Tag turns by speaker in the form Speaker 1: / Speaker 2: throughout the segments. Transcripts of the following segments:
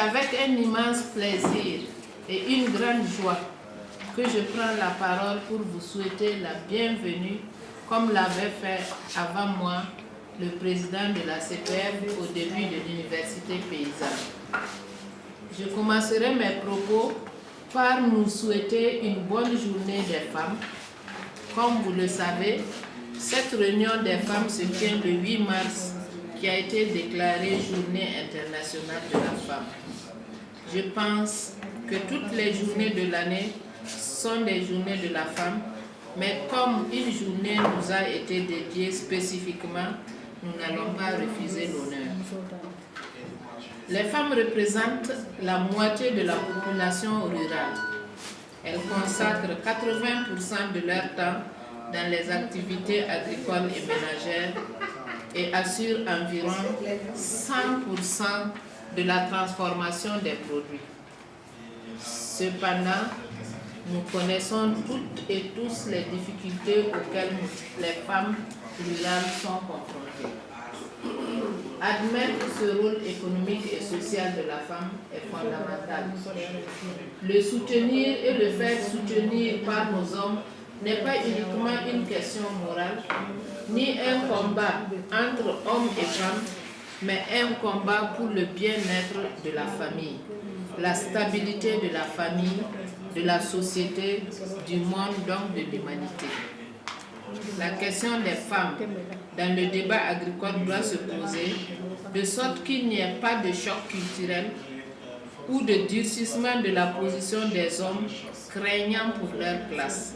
Speaker 1: avec un immense plaisir et une grande joie que je prends la parole pour vous souhaiter la bienvenue, comme l'avait fait avant moi le président de la CPF au début de l'université paysanne. Je commencerai mes propos par nous souhaiter une bonne journée des femmes. Comme vous le savez, cette réunion des femmes se tient le 8 mars, qui a été déclarée Journée internationale de la femme. Je pense que toutes les journées de l'année sont des journées de la femme, mais comme une journée nous a été dédiée spécifiquement, nous n'allons pas refuser l'honneur. Les femmes représentent la moitié de la population rurale. Elles consacrent 80% de leur temps dans les activités agricoles et ménagères et assurent environ 100% de la transformation des produits. Cependant, nous connaissons toutes et tous les difficultés auxquelles les femmes rurales sont confrontées. Admettre ce rôle économique et social de la femme est fondamental. Le soutenir et le faire soutenir par nos hommes n'est pas uniquement une question morale, ni un combat entre hommes et femmes, mais un combat pour le bien-être de la famille, la stabilité de la famille, de la société, du monde, donc de l'humanité. La question des femmes dans le débat agricole doit se poser de sorte qu'il n'y ait pas de choc culturel ou de durcissement de la position des hommes craignant pour leur place.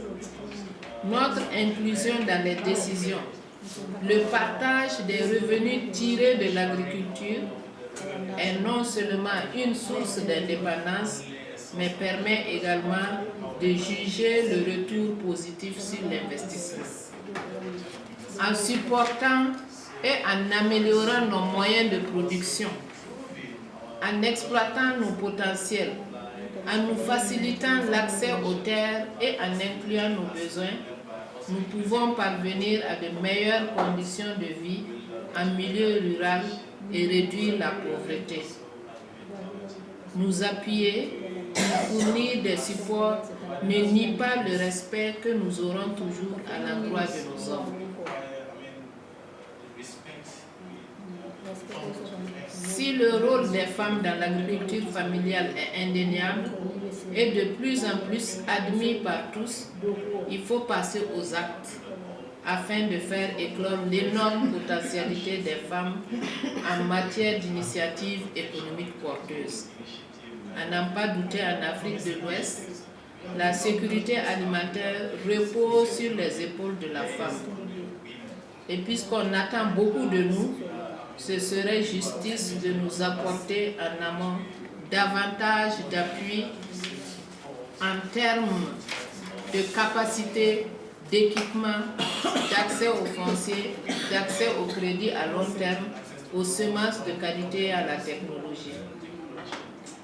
Speaker 1: Notre inclusion dans les décisions, le partage des revenus tirés de l'agriculture est non seulement une source d'indépendance, mais permet également de juger le retour positif sur l'investissement. En supportant et en améliorant nos moyens de production, en exploitant nos potentiels, en nous facilitant l'accès aux terres et en incluant nos besoins, nous pouvons parvenir à de meilleures conditions de vie en milieu rural et réduire la pauvreté. Nous appuyer, nous fournir des supports ne nie pas le respect que nous aurons toujours à l'endroit de nos hommes. Si le rôle des femmes dans l'agriculture familiale est indéniable et de plus en plus admis par tous, il faut passer aux actes afin de faire éclore l'énorme potentialité des femmes en matière d'initiatives économiques porteuses. À n'en pas douter, en Afrique de l'Ouest, la sécurité alimentaire repose sur les épaules de la femme. Et puisqu'on attend beaucoup de nous, ce serait justice de nous apporter en amont davantage d'appui en termes de capacité, d'équipement, d'accès aux fonciers, d'accès au crédit à long terme, aux semences de qualité et à la technologie.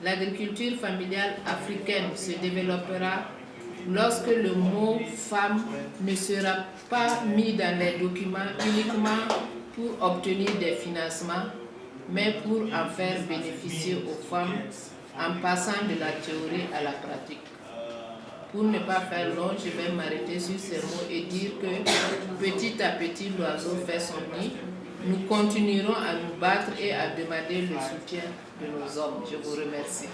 Speaker 1: L'agriculture familiale africaine se développera lorsque le mot femme ne sera pas mis dans les documents uniquement pour obtenir des financements, mais pour en faire bénéficier aux femmes en passant de la théorie à la pratique. Pour ne pas faire long, je vais m'arrêter sur ces mots et dire que petit à petit l'oiseau fait son nid. Nous continuerons à nous battre et à demander le soutien de nos hommes. Je vous remercie.